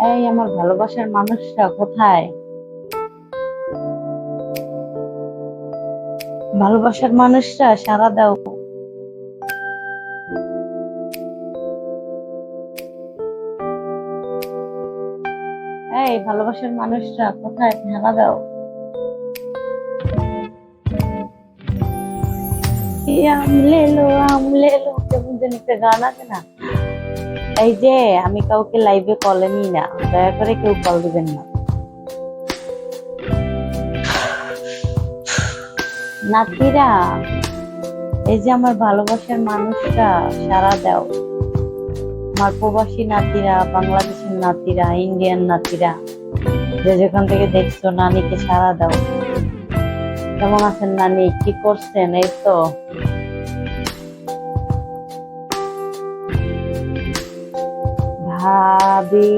এই আমার ভালোবাসার মানুষটা কোথায়? ভালোবাসার মানুষটা সাড়া দাও। এই ভালোবাসার মানুষটা কোথায়, সাড়া দাও। আমলে লো কেমন যেন একটা গান আছে না? এই যে, আমি কাউকে লাইভে কলে নিই না, দয়া করে কেউ কল দিবেন না। নাতিরা, এই যে আমার ভালোবাসার মানুষটা সাড়া দাও। আমার প্রবাসী নাতিরা, বাংলাদেশের নাতিরা, ইন্ডিয়ান নাতিরা, যে যেখান থেকে দেখছো, নানিকে সাড়া দাও। কেমন আছেন নানি? কি করছেন? এই তো ভাবি,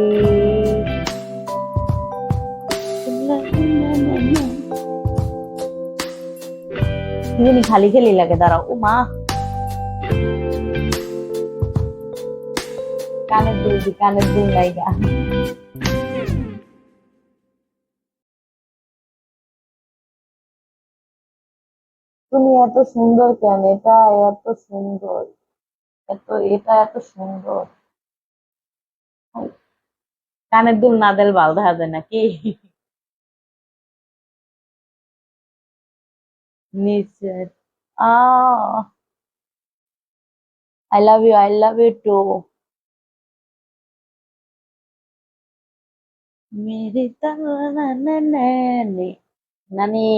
এমনি খালি খালি লাগে। দাঁড়াও, ও মা, কানের দুল লাইগা। তুমি এত সুন্দর কেন? এটা এত সুন্দর, এটা এত সুন্দর। কানের দুল না দিলে ভালো দেখা যায় নাকি? নিচে। Ah I love you too. মেরি নানি, নানি।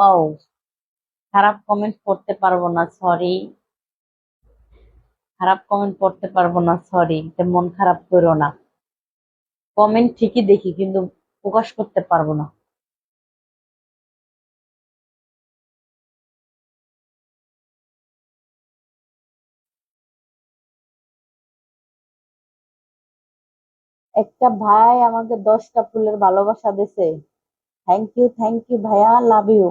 ও, খারাপ কমেন্ট করতে পারবো না, সরি। খারাপ কমেন্ট পড়তে পারবো না, সরি। মন খারাপ করো না। কমেন্ট ঠিকই দেখি, কিন্তু প্রকাশ করতে পারবো না। একটা ভাই আমাকে 10টা ফুলের ভালোবাসা দিছে। থ্যাংক ইউ ভাইয়া, লাভ ইউ।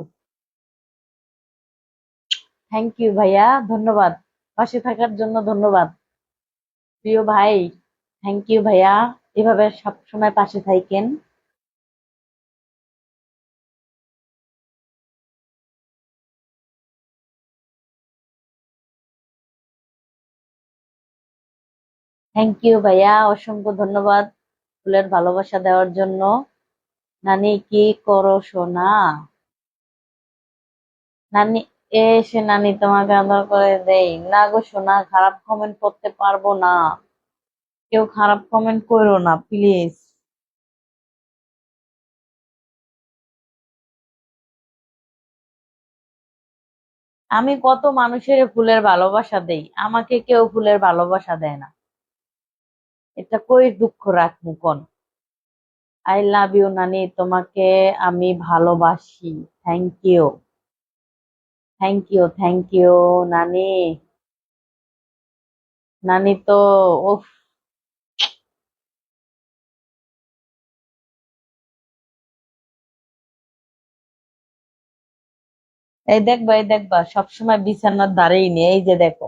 থ্যাংক ইউ ভাইয়া, ধন্যবাদ। পাশে থাকার জন্য ধন্যবাদ, প্রিয় ভাই। থ্যাংক ইউ ভাইয়া, এভাবে সব সময় পাশে থাকেন। থ্যাংক ইউ ভাইয়া, অসংখ্য ধন্যবাদ ফুলের ভালোবাসা দেওয়ার জন্য। নানি কি করো সোনা? নানি, এসে নানি তোমাকে আদর করে দেই না গো সোনা, খারাপ কমেন্ট করতে পারবো না। কেউ খারাপ কমেন্ট করো না প্লিজ। আমি কত মানুষের ফুলের ভালোবাসা দেই, আমাকে কেউ ফুলের ভালোবাসা দেয় না। এটা কই দুঃখ রাখবো কোন? আই লাভ ইউ নানি, তোমাকে আমি ভালোবাসি। থ্যাংক ইউ, থ্যাংক ইউ নানি। নানি তো, উফ। এই দেখবা সবসময় বিছানার ধারেই নেই, এই যে দেখো।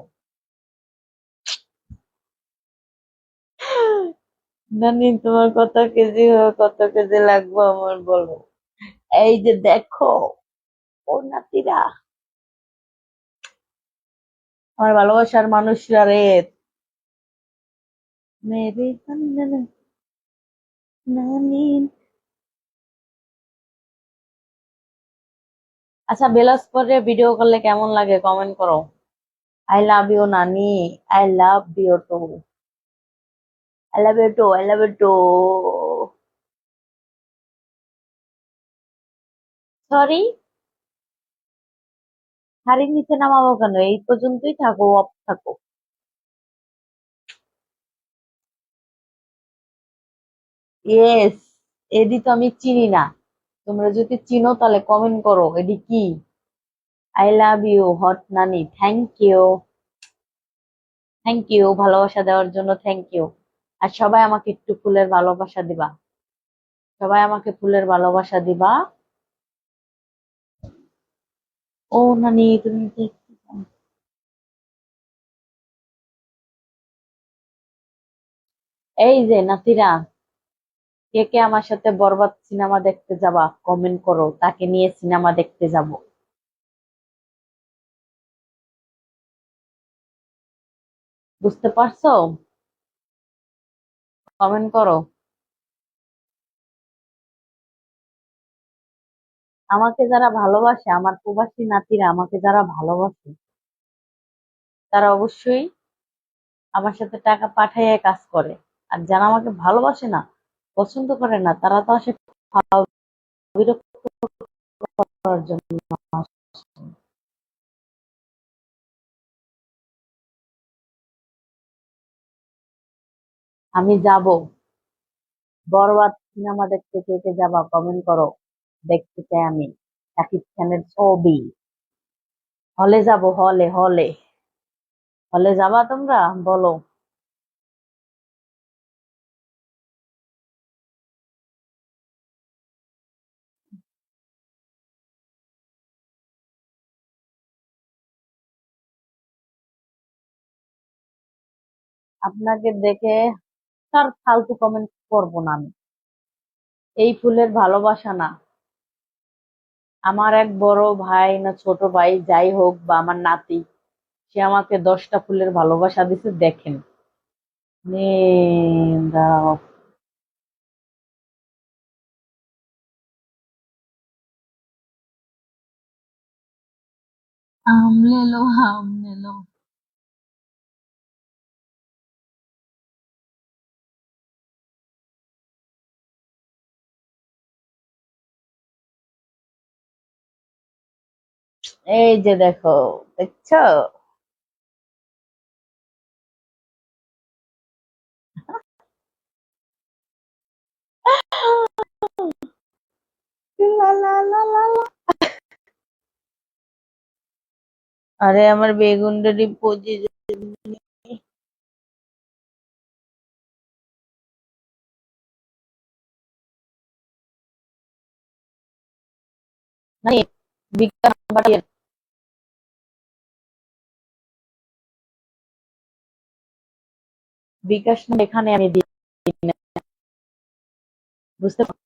নানি, তোমার কত কেজি লাগবে আমার, বলো। এই যে দেখো, ও নাতিরা, আমার ভালোবাসার মানুষরা রে। মেরে নানি। আচ্ছা, বেলাস পরে ভিডিও করলে কেমন লাগে কমেন্ট করো। আই লাভ ইউ নানি, I love you too, I love you too. Sorry, শাড়ির নিচে নামাবো কেন? এই পর্যন্তই থাকো, অফ থাকো। ইয়েস, এডি তো আমি চিনি না। তোমরা যদি চিনো তাহলে কমেন্ট করো, এডি কি? আই লাভ ইউ হট নানি, থ্যাংক ইউ ভালোবাসা দেওয়ার জন্য, থ্যাংক ইউ। আর সবাই আমাকে একটু ফুলের ভালোবাসা দিবা। সবাই আমাকে ফুলের ভালোবাসা দিবা। ও নানি, তুমি এই যে নাতিরা, কে কে আমার সাথে বরবাদ সিনেমা দেখতে যাবা কমেন্ট করো, তাকে নিয়ে সিনেমা দেখতে যাব। বুঝতে পারছো? কমেন্ট করো। আমাকে যারা ভালোবাসে, আমার প্রবাসী নাতিরা আমাকে যারা ভালোবাসে, তারা অবশ্যই আমার সাথে টাকা পাঠাইয়া কাজ করে। আর যারা আমাকে ভালোবাসে না, পছন্দ করে না, তারা তো আসে বিরক্ত করার জন্য আসে। আমি যাব বরবাদ সিনেমা দেখতে, কে কে যাবা কমেন্ট করো। দেখতে চাই আমি শাকিব খানের ছবি। হলে যাব, হলে হলে। হলে যাবা তোমরা? বলো। আপনাকে দেখে তার ফালতু কমেন্ট করবো না আমি। এই ফুলের ভালোবাসা না। আমার এক বড় ভাই না ছোট ভাই যাই হোক, বা আমার নাতি, সে আমাকে 10টা ফুলের ভালোবাসা দিছে, দেখেন। দাঁড়াও। আম লে লো, আম লে লো। এই যে দেখো, দেখছো? লা লা লা লা লা। আরে আমার বেগুনটারি পচে মানে বিকাশ নাম্বার, বিকাশ নাম্বার এখানে আমি দিই না। বুঝতে পারছো?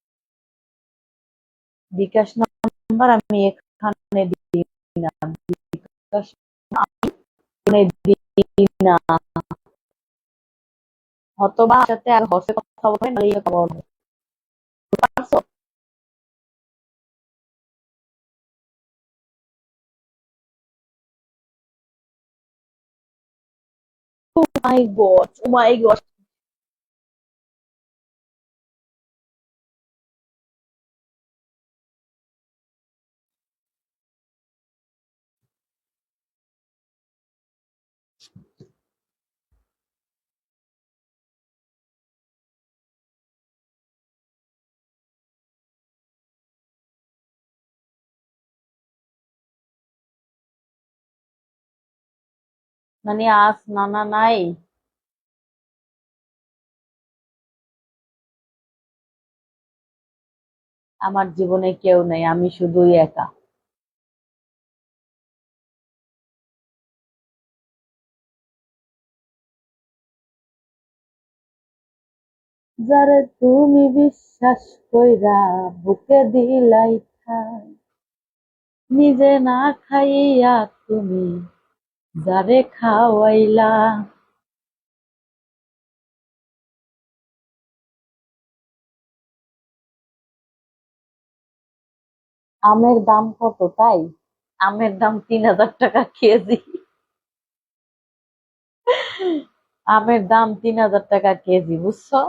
বিকাশ নাম্বার আমি এখানে দিই না। বিকাশ আমি দিই না। হয়তোবা আমার সাথে আর হসে কথা বলবে না, কথা বলবে। বুঝতে পারছো? ও my god, O my god. মানে আজ নানা নাই। আমার জীবনে কেউ নেই, আমি শুধুই একা। যারে তুমি বিশ্বাস কইরা বুকে দিলাই ঠাই, নিজে না খাইয়া তুমি যারে খাওয়াইলা। আমের দাম কত তাই? আমের দাম 3000 টাকা কেজি। আমের দাম 3000 টাকা কেজি, বুঝছো?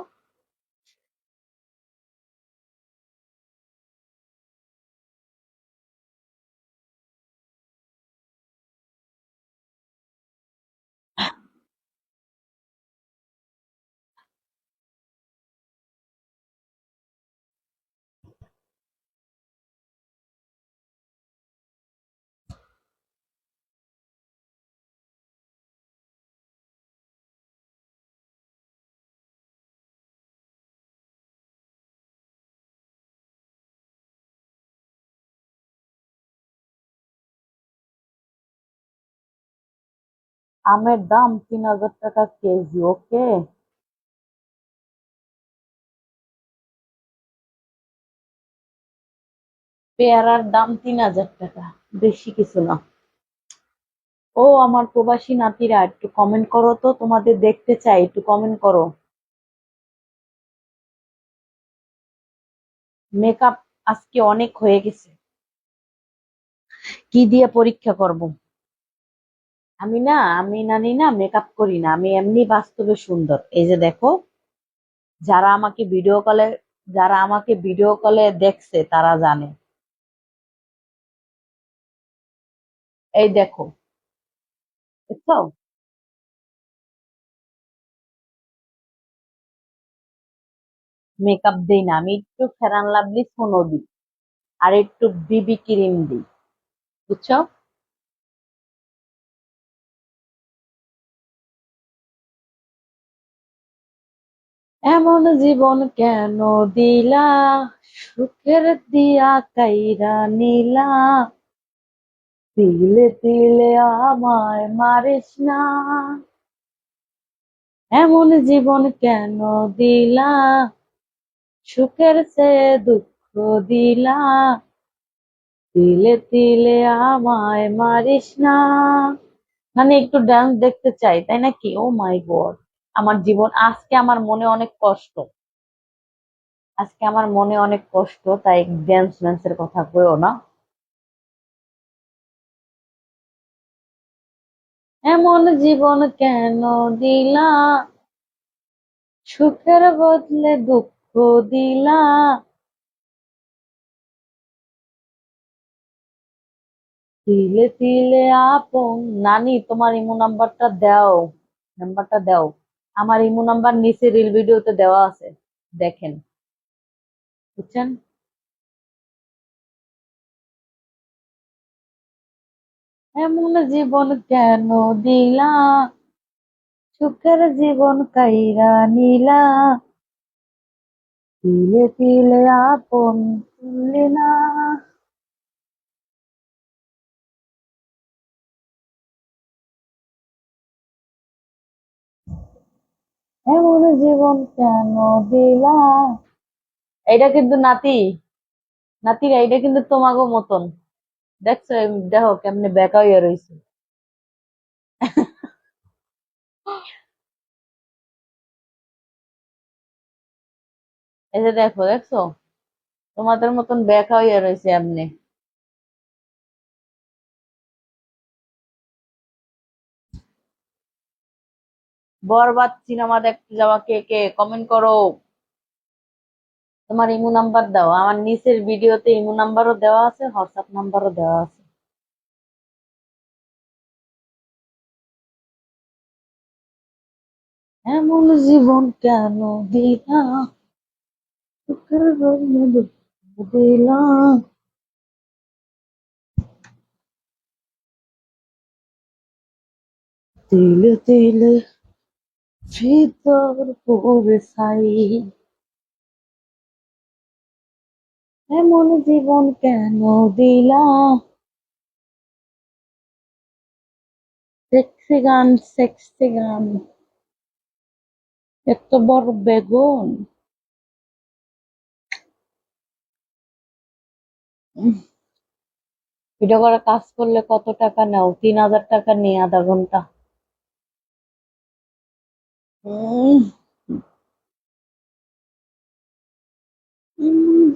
আমের দাম 3000 টাকা কেজি, ওকে। পেয়ারার দাম 3000 টাকা, বেশি কিছু না। ও আমার প্রবাসী নাতিরা, একটু কমেন্ট করো তো, তোমাদের দেখতে চাই, একটু কমেন্ট করো। মেকআপ আজকে অনেক হয়ে গেছে। কি দিয়ে পরীক্ষা করব? আমি নানি না মেকআপ করি না, আমি এমনি বাস্তবে সুন্দর। এই যে দেখো, যারা আমাকে ভিডিও কলে যারা আমাকে ভিডিও কলে দেখছে তারা জানে। এই দেখো, বুঝছো? মেকআপ দেই না, আমি একটু ফেরান লাভলি সোনো দিই, আর একটু বিবি ক্রিম দিই, বুঝছো? এমন জীবন কেন দিলা, সুখের দিয়া কাইরা নিলা, তিলে তিলে আমায় মারিস না। এমন জীবন কেন দিলা, সুখের চেয়ে দুঃখ দিলা, তিলে তিলে আমায় মারিস না। মানে একটু ডান্স দেখতে চাই, তাই নাকি? ও মাই গড, আমার জীবন আজকে, আমার মনে অনেক কষ্ট, তাই ড্যান্সের কথা কইও না। এমন জীবন কেন দিলা, সুখের বদলে দুঃখ দিলা, তিলে তিলে আপন। নানি, তোমার ইমো নাম্বারটা দাও, নাম্বারটা দাও। আমার ইমো নাম্বার নিচে রিল ভিডিওতে দেওয়া আছে, দেখেন, বুঝছেন? এমন জীবন কেন দিলা, সুখের জীবন কাইরা নিলা, তিলে তিলে আপন তুললি না। এমন জীবন কেন দিলা। এটা কিন্তু নাতি, নাতিরা, এটা কিন্তু তোমাগো মতন। দেখছো? দেখো কেমনে বেকা হইয়া রইছে। এই যে দেখো, দেখছো? তোমাদের মতন বেকা হইয়া রইছে এমনি। বরবাদ সিনেমা দেখতে যাওয়া কে কে কমেন্ট করো। তোমার ইমো নাম্বার দাও, আমার নিচের ভিডিওতে ইমো নাম্বারও দেওয়া আছে, হোয়াটসঅ্যাপ নাম্বারও দেওয়া আছে। এমন জীবন কেন দিলা, সুখের বদলে দুঃখ দিলা, তিলে তিলে ভিতর পড়ে ছাই। এমন জীবন কেন দিলা। সেক্সি গান, সেক্সি গান, এত বড় বেগুন। ভিডিও করে কাজ করলে কত টাকা নাও? 3000 টাকা নিয়ে আধা ঘন্টা। উম,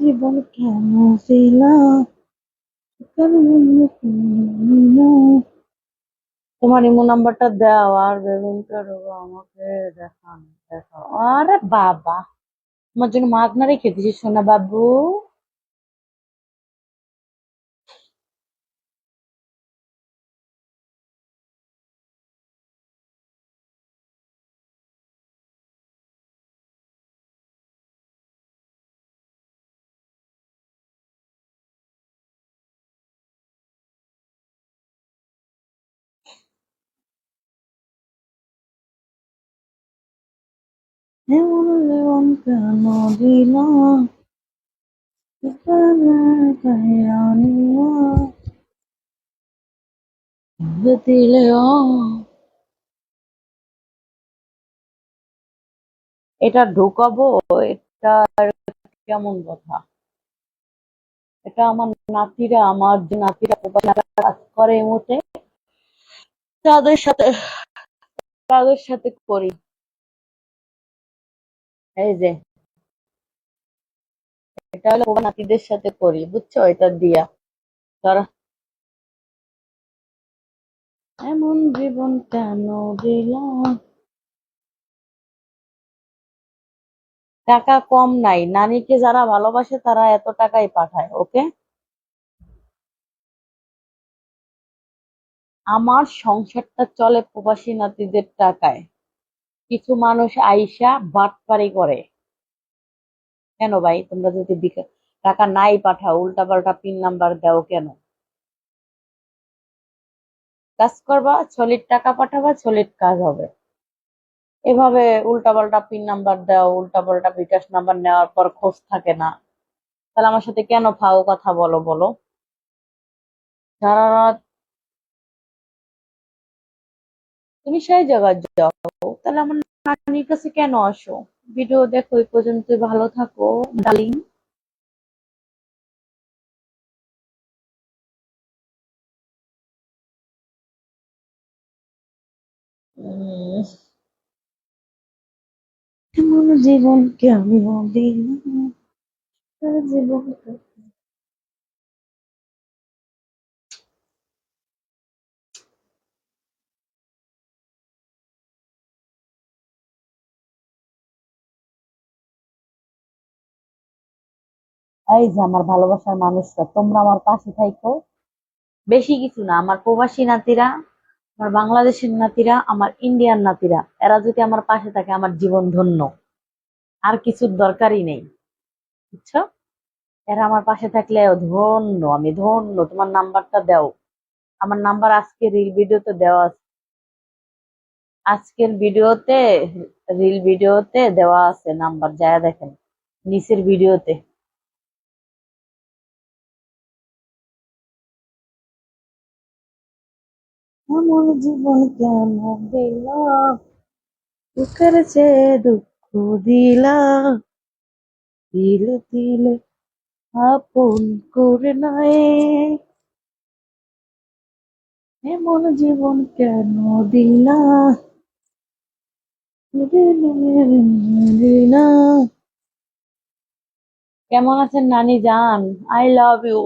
জীবন কেন দিলা, তোমার ইমো নাম্বারটা দাও, আর বেলুনটা দেবো আমাকে। দেখান, দেখাও। আরে বাবা, তোমার জন্য মাগনা রেখে দিছি সোনা বাবু। এমন জীবন কেন দিলা, দিলে এটা ঢুকাবো? এটা কেমন কথা? এটা আমার নাতিরা, আমার যে নাতিরা প্রবাসী কাজ করে এই মুহূর্তে, তাদের সাথে তাদের সাথে করি। এই যে এটা হলো প্রবাসী নাতিদের সাথে করি, বুঝছো? এটা দিয়া তারা এমন জীবন কেন দিলাম। টাকা কম নাই, নানিকে যারা ভালোবাসে তারা এত টাকাই পাঠায়, ওকে? আমার সংসারটা চলে প্রবাসী নাতিদের টাকায়। কিছু মানুষ আইসা বাটপারি করে। কেন ভাই, তোমরা যদি টাকা নাই পাঠাও, উল্টা পাল্টা পিন নাম্বার দাও কেন? কাজ করবা, সলিড টাকা পাঠাবা, সলিড কাজ হবে। এভাবে উল্টা পাল্টা পিন নাম্বার দাও, উল্টা পাল্টা বিকাশ নাম্বার নেওয়ার পর খোঁজ থাকে না, তাহলে আমার সাথে কেন ফাও কথা বলো বলো? সারা রাত তুমি সেই জায়গায় যাও, তাহলে আমার নানির কাছে কেন আসো? ভিডিও দেখো, এই পর্যন্ত ভালো থাকো ডার্লিং। এমন জীবনকে আমি দিলাম, জীবন। এই যে আমার ভালোবাসার মানুষরা, তোমরা আমার পাশে থাইকো। বেশি কিছু না, আমার প্রবাসী নাতিরা, আমার বাংলাদেশের নাতিরা, আমার ইন্ডিয়ান নাতিরা, এরা যদি আমার পাশে থাকে আমার জীবন ধন্য। আর কিছুর দরকারই নেই, বুঝছো? এরা আমার পাশে থাকলে ধন্য, আমি ধন্য। তোমার নাম্বারটা দাও, আমার নাম্বার আজকে রিল ভিডিওতে দেওয়া আছে। আজকের ভিডিওতে, রিল ভিডিওতে দেওয়া আছে নাম্বার, যায় দেখেন নিচের ভিডিওতে। এমন জীবন কেন দিলাম, দুঃখের চেয়ে দুঃখ দিলাম, দিলে দিলে আপন করে নাই। এমন জীবন কেন দিলাম, দিলাম। কেমন আছেন নানি জান? I love you.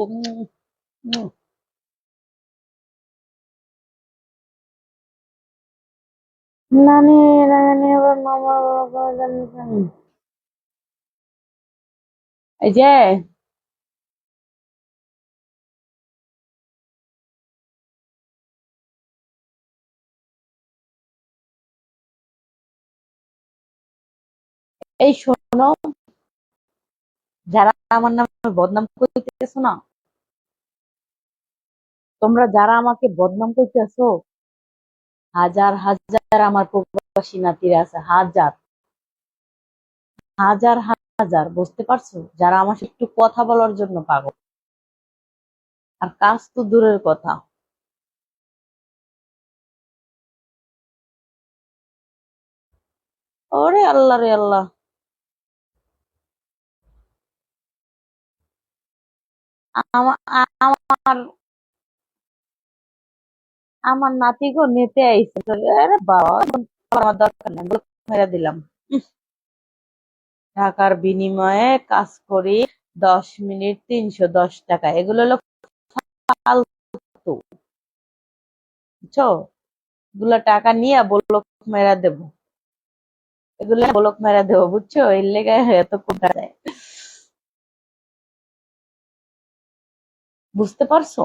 নানি, নানি আবার মামা বাবা জানি কেন? এই যে এই শোনো, যারা আমার নামে বদনাম করতেছো না, তোমরা যারা আমাকে বদনাম করতেছো, হাজার হাজার আমার প্রবাসী নাতিরা আছে, হাজার হাজার হাজার, বুঝতে পারছো? যারা আমার সাথে একটু কথা বলার জন্য পাগল, আর কাজ তো দূরের কথা। ওরে আল্লাহ রে আল্লাহ। আমার আমার নাতি গো নিতে আইছে। আরে বাবা, আমার দরকার নেই, ব্লক মেরে দিলাম। উহ, টাকার বিনিময়ে কাজ করি, 10 মিনিট 310 টাকা, এগুলো হলো ফালতু, বুঝছো? এগুলো টাকা নিয়ে ব্লক মেরা দেবো, এগুলো ব্লক মেরা দেবো, বুঝছো? এর লেগে এত কোনটা যায়, বুঝতে পারছো?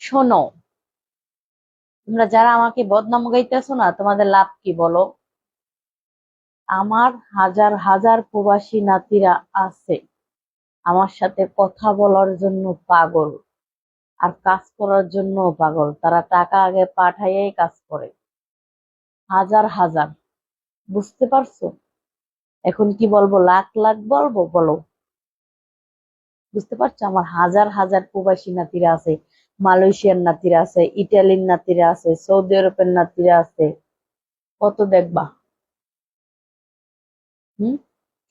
শোনো, তোমরা যারা আমাকে বদনাম গাইতেছো না, তোমাদের লাভ কি বলো? আমার হাজার হাজার প্রবাসী নাতিরা আছে, আমার সাথে কথা বলার জন্য পাগল, আর কাজ করার জন্য পাগল। তারা টাকা আগে পাঠাইয়াই কাজ করে, হাজার হাজার, বুঝতে পারছো? এখন কি বলবো, লাখ লাখ বলবো বলো? বুঝতে পারছো? আমার হাজার হাজার প্রবাসী নাতিরা আছে, মালয়েশিয়ার নাতিরা আছে, ইটালির নাতিরা আছে, সৌদি আরবের নাতিরা আছে, কত দেখবা। হুম।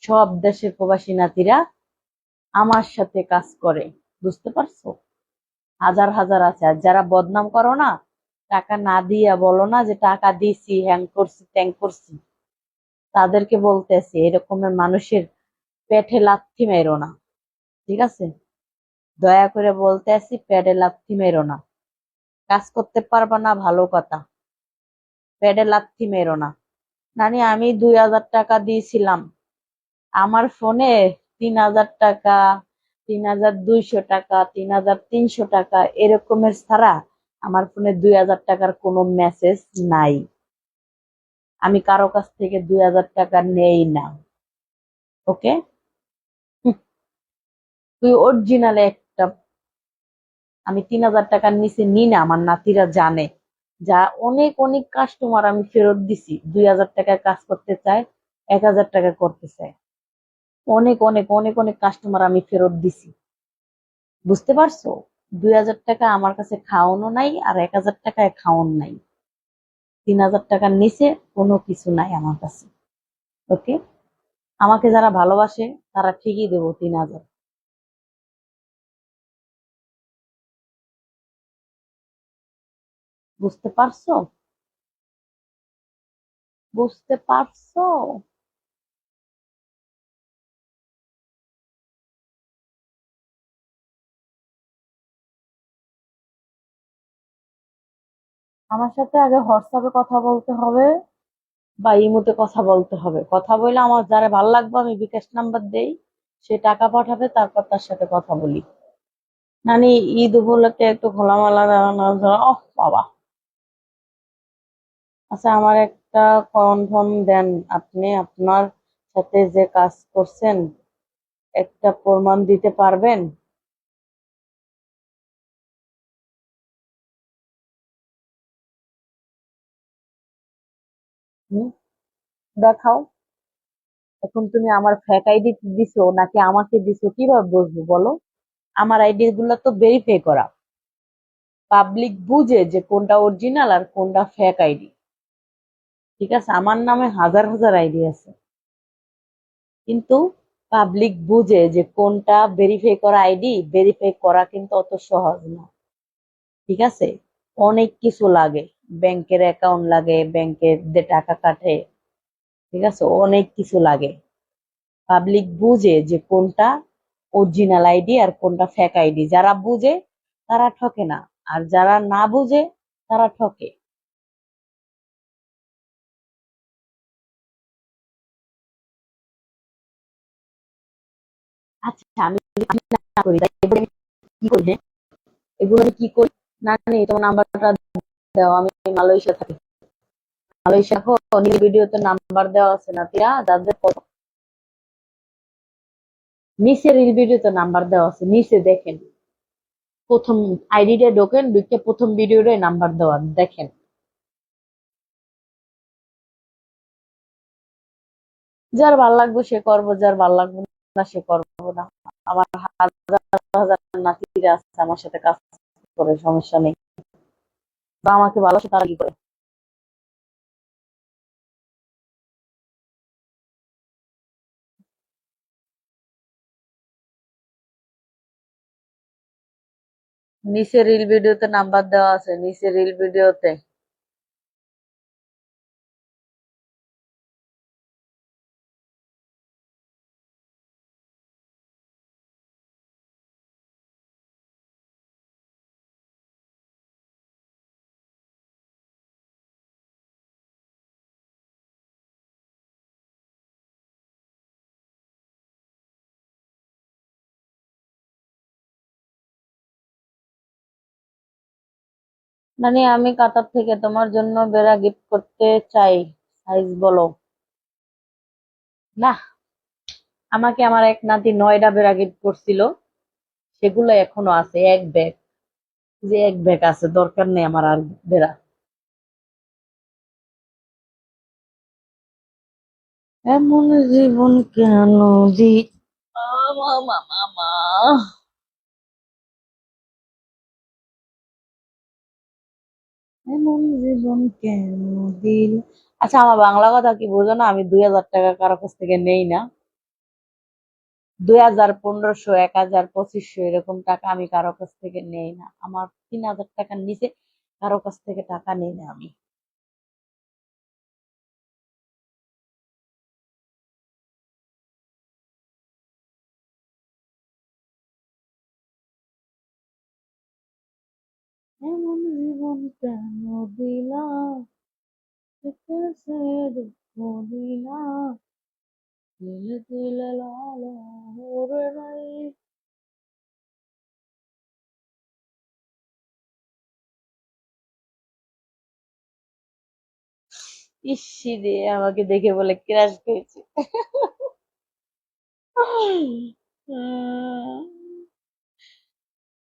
সব দেশের প্রবাসী নাতিরা আমার সাথে কাজ করে, বুঝতে পারছো? হাজার হাজার আছে। আর যারা বদনাম করো না, টাকা না দিয়া বলো না যে টাকা দিছি, হ্যাং করছি ত্যাং করছি, তাদেরকে বলতেছি এরকমের মানুষের পেটে লাথি মেরো না, ঠিক আছে? দয়া করে বলতে আসি, পেটে লাথি মেরো না। কাজ করতে পারবা না, ভালো কথা, পেটে লাথি মেরো না। নানি আমি 2,000 টাকা দিয়েছিলাম, আমার ফোনে 3,000 টাকা, 3,200 টাকা, 3,300 টাকা এরকমের ছাড়া আমার ফোনে 2,000 টাকার কোনো মেসেজ নাই। আমি কারো কাছ থেকে 2,000 টাকা নেই না। ওকে? তুই অরিজিনাল একটা, আমি 3,000 টাকার নিচে নি না, আমার নাতিরা জানে। যা অনেক অনেক কাস্টমার আমি ফেরত দিছি, 2,000 টাকায় কাজ করতে চায়, 1,000 টাকা করতে চায়। অনেক অনেক অনেক অনেক কাস্টমার আমি ফেরত দিছি, বুঝতে পারছো? 2,000 টাকা আমার কাছে খাওয়ানো নাই, আর 1,000 টাকায় খাওয়ান নাই। 3,000 টাকার নিচে কোনো কিছু নাই আমার কাছে। ওকে? আমাকে যারা ভালোবাসে তারা ঠিকই দেবো 3,000। বুঝতে পারছো? বুঝতে পারছো? আমার সাথে আগে হোয়াটসঅ্যাপে কথা বলতে হবে বা ইমোতে কথা বলতে হবে। কথা বলে আমার যারা ভালো লাগবে আমি বিকাশ নাম্বার দেই, সে টাকা পাঠাবে, তারপর তার সাথে কথা বলি। মানে ঈদ উপলক্ষে একটু খোলামেলা দেওয়ানো, বাবা। আচ্ছা, আমার একটা কনফার্ম দেন, আপনি আপনার সাথে যে কাজ করছেন একটা প্রমাণ দিতে পারবেন? হুম, দেখাও। এখন তুমি আমার ফেক আইডি দিছো নাকি আমাকে দিছো, কিভাবে বুঝবো বলো? আমার আইডি গুলো তো ভেরিফাই করা, পাবলিক বুঝে যে কোনটা অরিজিনাল আর কোনটা ফেক আইডি। ঠিক আছে, আমার নামে হাজার হাজার আইডি আছে, কিন্তু পাবলিক বুঝে যে কোনটা ভেরিফাই করা আইডি। ভেরিফাই করা কিন্তু অত সহজ না, ঠিক আছে? অনেক কিছু লাগে, ব্যাংকের অ্যাকাউন্ট লাগে, ব্যাংকের যে টাকা কাটে, ঠিক আছে, অনেক কিছু লাগে। পাবলিক বুঝে যে কোনটা অরিজিনাল আইডি আর কোনটা ফেক আইডি। যারা বুঝে তারা ঠকে না, আর যারা না বুঝে তারা ঠকে। আচ্ছা, আমি না করি তাই এগুলো আমি কি করি, হ্যাঁ? এগুলো আমি কি করি? না নেই, তোমার নাম্বারটা দাও, আমি মালয়েশিয়া থাকি। মালয়েশিয়া হো, নীল ভিডিওতে নাম্বার দেওয়া আছে না তিয়া, যাদের নিচে রিল ভিডিওতে নাম্বার দেওয়া আছে, নিচে দেখেন। প্রথম আইডিটা ঢোকেন, ঢুকে প্রথম ভিডিওটাই নাম্বার দেওয়া, দেখেন। যার ভাল লাগবে সে করবো, যার ভাল লাগবে না সে করবো না। আমার হাজার হাজার নাতিরা আছে আমার সাথে কাজ করে, সমস্যা নেই। বা আমাকে ভালোবাসে তারা কি করে। নিচে রিল ভিডিওতে নাম্বার দেওয়া আছে, নিচে রিল ভিডিওতে। মানে আমি কাতার থেকে তোমার জন্য বেড়া গিফট করতে চাই, সাইজ বলো। না, আমাকে আমার এক নাতি 9টা বেড়া গিফট করছিল, সেগুলো এখনো আছে, এক ব্যাগ, যে এক ব্যাগ আছে, দরকার নেই আমার আর বেড়া। এমন জীবন কেন দি মা, মা, মা, মা। এমন জীবন কেন দিল। আচ্ছা, আমার বাংলা কথা কি বোঝো না? আমি 2000 টাকা কারো কাছ থেকে নেই না। 2000, 1500, 1000, 2500 এরকম টাকা আমি কারো কাছ থেকে নেই না। আমার 3000 টাকার নিচে কারো কাছ থেকে টাকা নেই না আমি। এমন জীবন কেন দিলাম, সে দুঃখ দিলাম, তিলে তিলে লালা ওরে ভাই। ইসি রে, আমাকে দেখে বলে ক্রাশ খেয়েছে।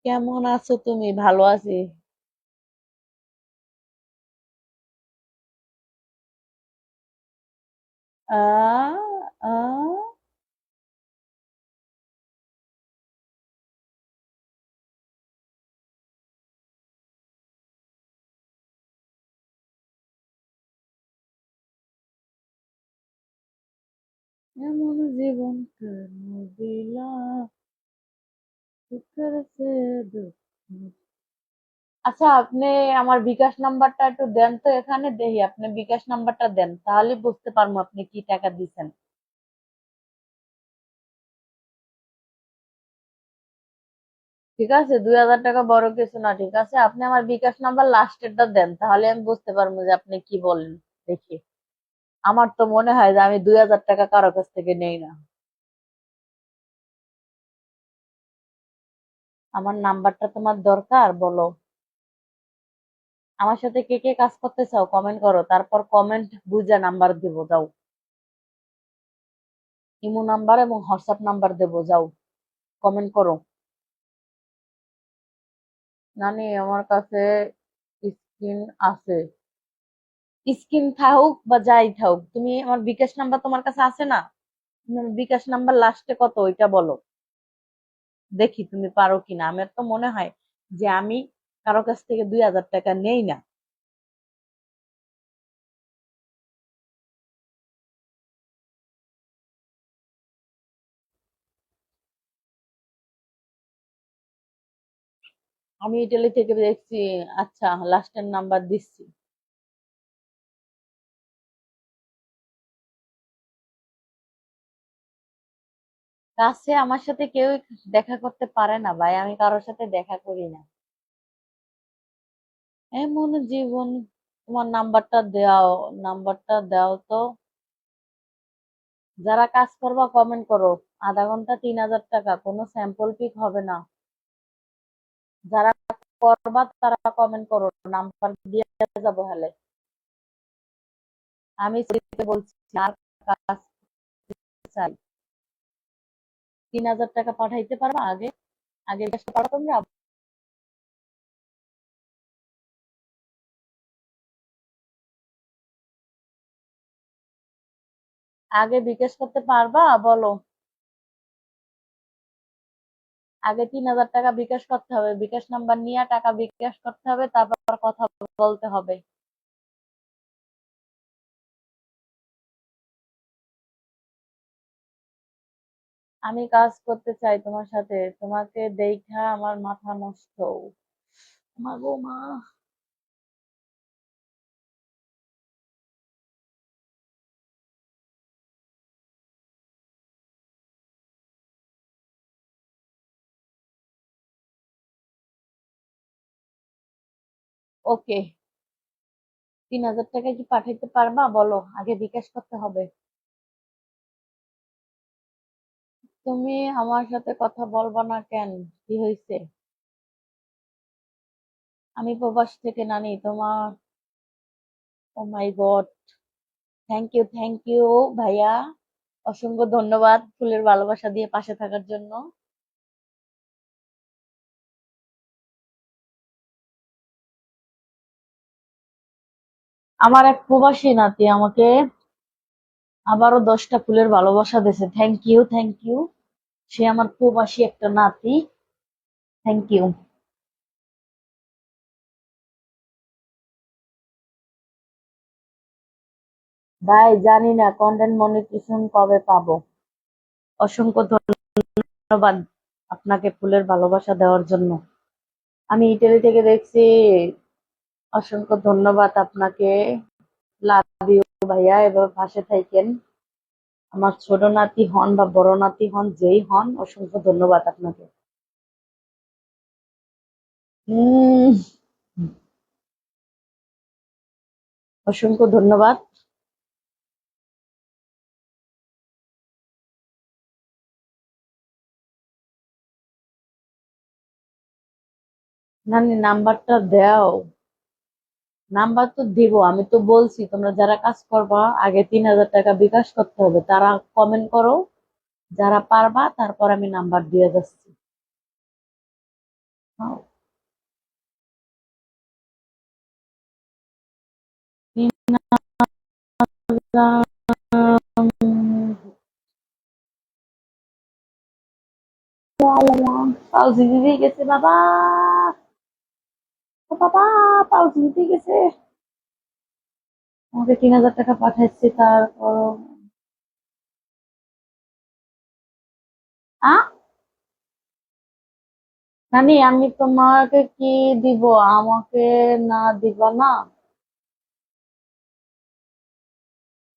কেমন আছো তুমি? ভালো আছি। আ আ এমন জীবন কেন দিলা, সুখের চেয়ে দুঃখ। আচ্ছা, আপনি আমার বিকাশ নাম্বারটা একটু দেন তো, এখানে দেখি আপনি বিকাশ নাম্বারটা দেন, তাহলে বুঝতে পারবো আপনি কি টাকা দিচ্ছেন। ঠিক আছে, 2000 টাকা বড় কিছু না, ঠিক আছে, আপনি আমার বিকাশ নাম্বার লাস্টেরটা দেন, তাহলে আমি বুঝতে পারবো যে আপনি কি বলেন। দেখি, আমার তো মনে হয় যে আমি 2000 টাকা কারো কাছ থেকে নেই না। আমার নাম্বারটা তোমার দরকার, বলো। আমার সাথে কে কে কাজ করতে চাও কমেন্ট করো, তারপর কমেন্ট বুঝে নাম্বার দেবো, যাও। ইমো নাম্বার এবং হোয়াটসঅ্যাপ নাম্বার দেবো, যাও। কমেন্ট করো। নানি, আমার কাছে স্ক্রিন আছে। স্ক্রিন থাকুক বা যাই থাকুক, তুমি আমার বিকাশ নাম্বার তোমার কাছে আছে না? তুমি আমার বিকাশ নাম্বার লাস্টে কত ওইটা বলো, দেখি তুমি পারো কিনা। আমার তো মনে হয় যে আমি কারো কাছ থেকে 2000 টাকা নেই না। আমি ইটালি থেকে দেখছি। আচ্ছা, লাস্টের নাম্বার দিচ্ছি। কাছে আমার সাথে কেউ দেখা করতে পারে না ভাই, আমি কারোর সাথে দেখা করি না। এমন জীবন। তোমার নাম্বারটা দাও, নাম্বারটা দাও তো। যারা কাজ করবা কমেন্ট করো। আধা ঘন্টা 3000 টাকা, কোনো স্যাম্পল পিক হবে না। যারা করবা তারা কমেন্ট করো, নাম্বার দিয়ে যাবো হলে। আমি সত্যি বলছি, আর কাজ চাই। 3000 টাকা পাঠাইতে পারবা আগে? আগে জিজ্ঞাসা পারো তোমরা? আগে বিকাশ করতে পারবা, বলো। আগে 3000 টাকা বিকাশ করতে হবে, বিকাশ নাম্বার নিয়ে টাকা বিকাশ করতে হবে, তারপর কথা বলতে হবে। আমি কাজ করতে চাই তোমার সাথে, তোমাকে দেখা আমার মাথা নষ্ট। মা গো মা। ওকে, 3000 টাকা কি পাঠাইতে পারবা, বলো। আগে বিকাশ করতে হবে। তুমি আমার সাথে কথা বলবা না কেন? কি হয়েছে? আমি প্রবাস থেকে নানি তোমার। Oh my god. Thank you, thank you ভাইয়া। অসংখ্য ধন্যবাদ ফুলের ভালোবাসা দিয়ে পাশে থাকার জন্য। আমার এক প্রবাসী নাতি আমাকে আবারও 10টা ফুলের ভালোবাসা দিয়েছে। Thank you, thank you. সে আমার প্রবাসী একটা নাতি। Thank you. ভাই জানি না কন্টেন্ট মনিটাইজেশন কবে পাবো। অসংখ্য ধন্যবাদ আপনাকে ফুলের ভালোবাসা দেওয়ার জন্য। আমি ইটালি থেকে দেখছি। অসংখ্য ধন্যবাদ আপনাকে। লাভ ইউ ভাইয়া, এভাবে পাশে থাকেন। আমার ছোট নাতি হন বা বড় নাতি হন, যেই হন, অসংখ্য ধন্যবাদ আপনাকে। উম অসংখ্য ধন্যবাদ। নানি নাম্বারটা দাও। নাম্বার তো দিব, আমি তো বলছি তোমরা যারা কাজ করবা আগে 3,000 টাকা বিকাশ করতে হবে, তারা কমেন্ট করো। যারা পারবা তারপর আমি নাম্বার দিয়ে যাচ্ছি। হ্যাঁ। পাউজি দিদি গেছে বাবা। ও বাবা, পাউজি দিদি গেছে। আমাকে 3,000 টাকা পাঠাচ্ছে, তারপর নানি আমি তোমাকে কি দিব? আমাকে না দিবা না?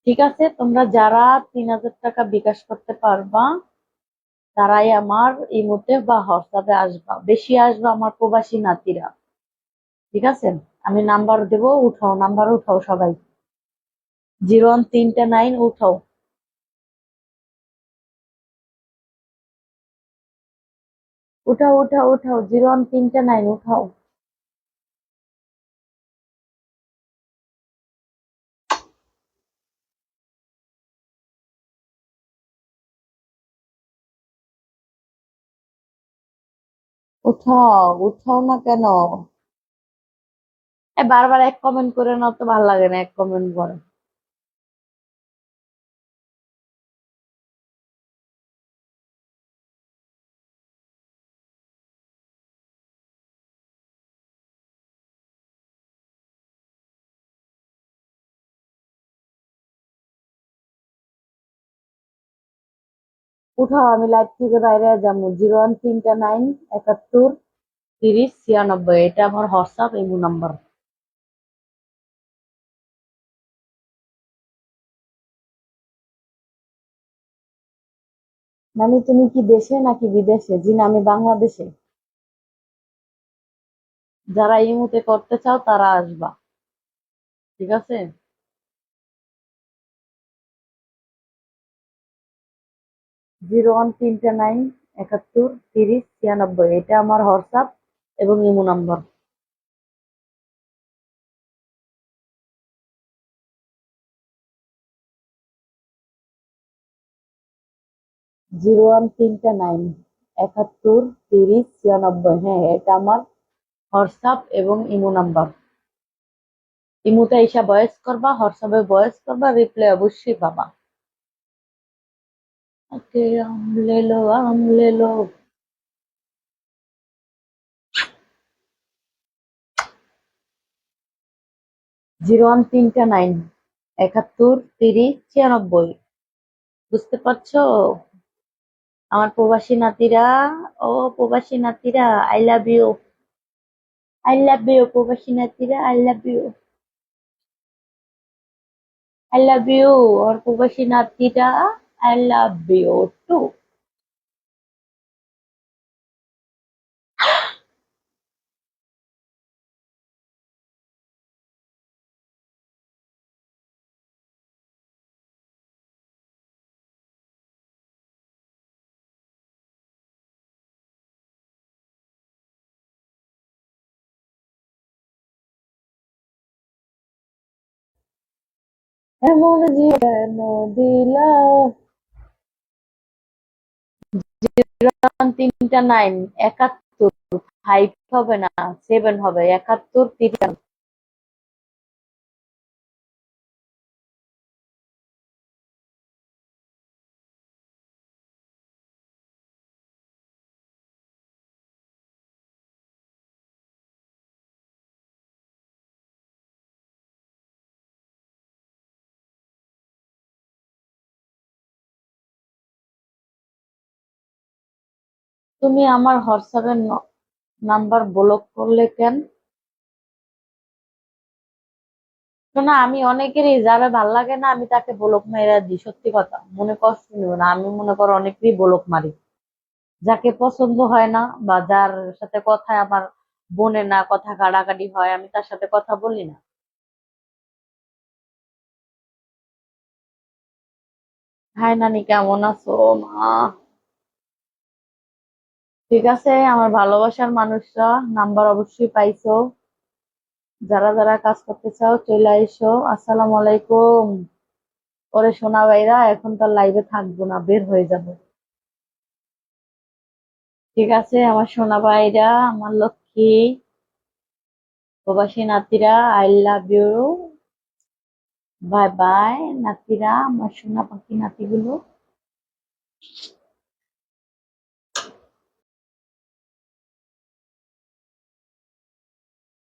ঠিক আছে, তোমরা যারা 3,000 টাকা বিকাশ করতে পারবা তারাই আমার ইমোতে বা হোয়াটসঅ্যাপে আসবা, বেশি আসবা আমার প্রবাসী নাতিরা। ঠিক আছে, আমি নাম্বার দেবো, উঠাও, নাম্বার উঠাও সবাই। 0139 উঠাও। উঠাও উঠাও উঠাও, 0139 উঠাও। উঠাও উঠাও না কেন? বারবার এক কমেন্ট করে না তো ভালো লাগে না, এক কমেন্ট করে। উঠাও, আমি লাইভ থেকে বাইরে যাবো। 0139 71 30 96, এটা আমার হোয়াটসঅ্যাপ ইমো নাম্বার। মানে তুমি কি দেশে নাকি বিদেশে? জি না, আমি বাংলাদেশে। যারা এই মুহূর্তে করতে চাও তারা আসবা। ঠিক আছে। 0139 71 30 96, এটা আমার হোয়াটসঅ্যাপ এবং ইমো নাম্বার। 0139 71 30 96, হ্যাঁ এটা আমার হোয়াটসঅ্যাপ এবং ইমো নাম্বার। ইমোতে এসে ভয়েস করবা, হোয়াটসঅ্যাপে ভয়েস করবা, রিপ্লাই অবশ্যই পাবা। ওকে, আম লে লো, আম লে লো। 0139 71 30 96। বুঝতে পারছো আমার প্রবাসী নাতিরা? ও প্রবাসী নাতিরা, I love you. I love you প্রবাসী নাতিরা, I love you. I love you আর প্রবাসী নাতিরা, আই লাভ ইউ টু। এমন জীবন দিলা। 3 9 71, 5 হবে না, 7 হবে, 71 30। তুমি আমার হোয়াটসঅ্যাপের নাম্বার ব্লক করলে কেন? না, আমি অনেকেরই যারা ভাল লাগে না আমি তাকে ব্লক মেরে দিই, সত্যি কথা, মনে কষ্ট নিও না, আমি মনে করো অনেকেরই ব্লক মারি। যাকে পছন্দ হয় না বা যার সাথে কথা আমার বনে না, কথা কাটাকাটি হয়, আমি তার সাথে কথা বলি না। হাই নানি, কেমন আছো মা? ঠিক আছে, আমার ভালোবাসার মানুষরা, নাম্বার অবশ্যই পাইছো। যারা যারা কাজ করতে চাও চলে আইসো। আসসালামু আলাইকুম। ওরে সোনা ভাইরা, এখন তো লাইভে থাকবো না, বের হয়ে যাবো। ঠিক আছে আমার সোনা ভাইরা, আমার লক্ষ্মী প্রবাসী নাতিরা, I love you. Bye bye নাতিরা, আমার সোনা পাখি নাতিগুলো।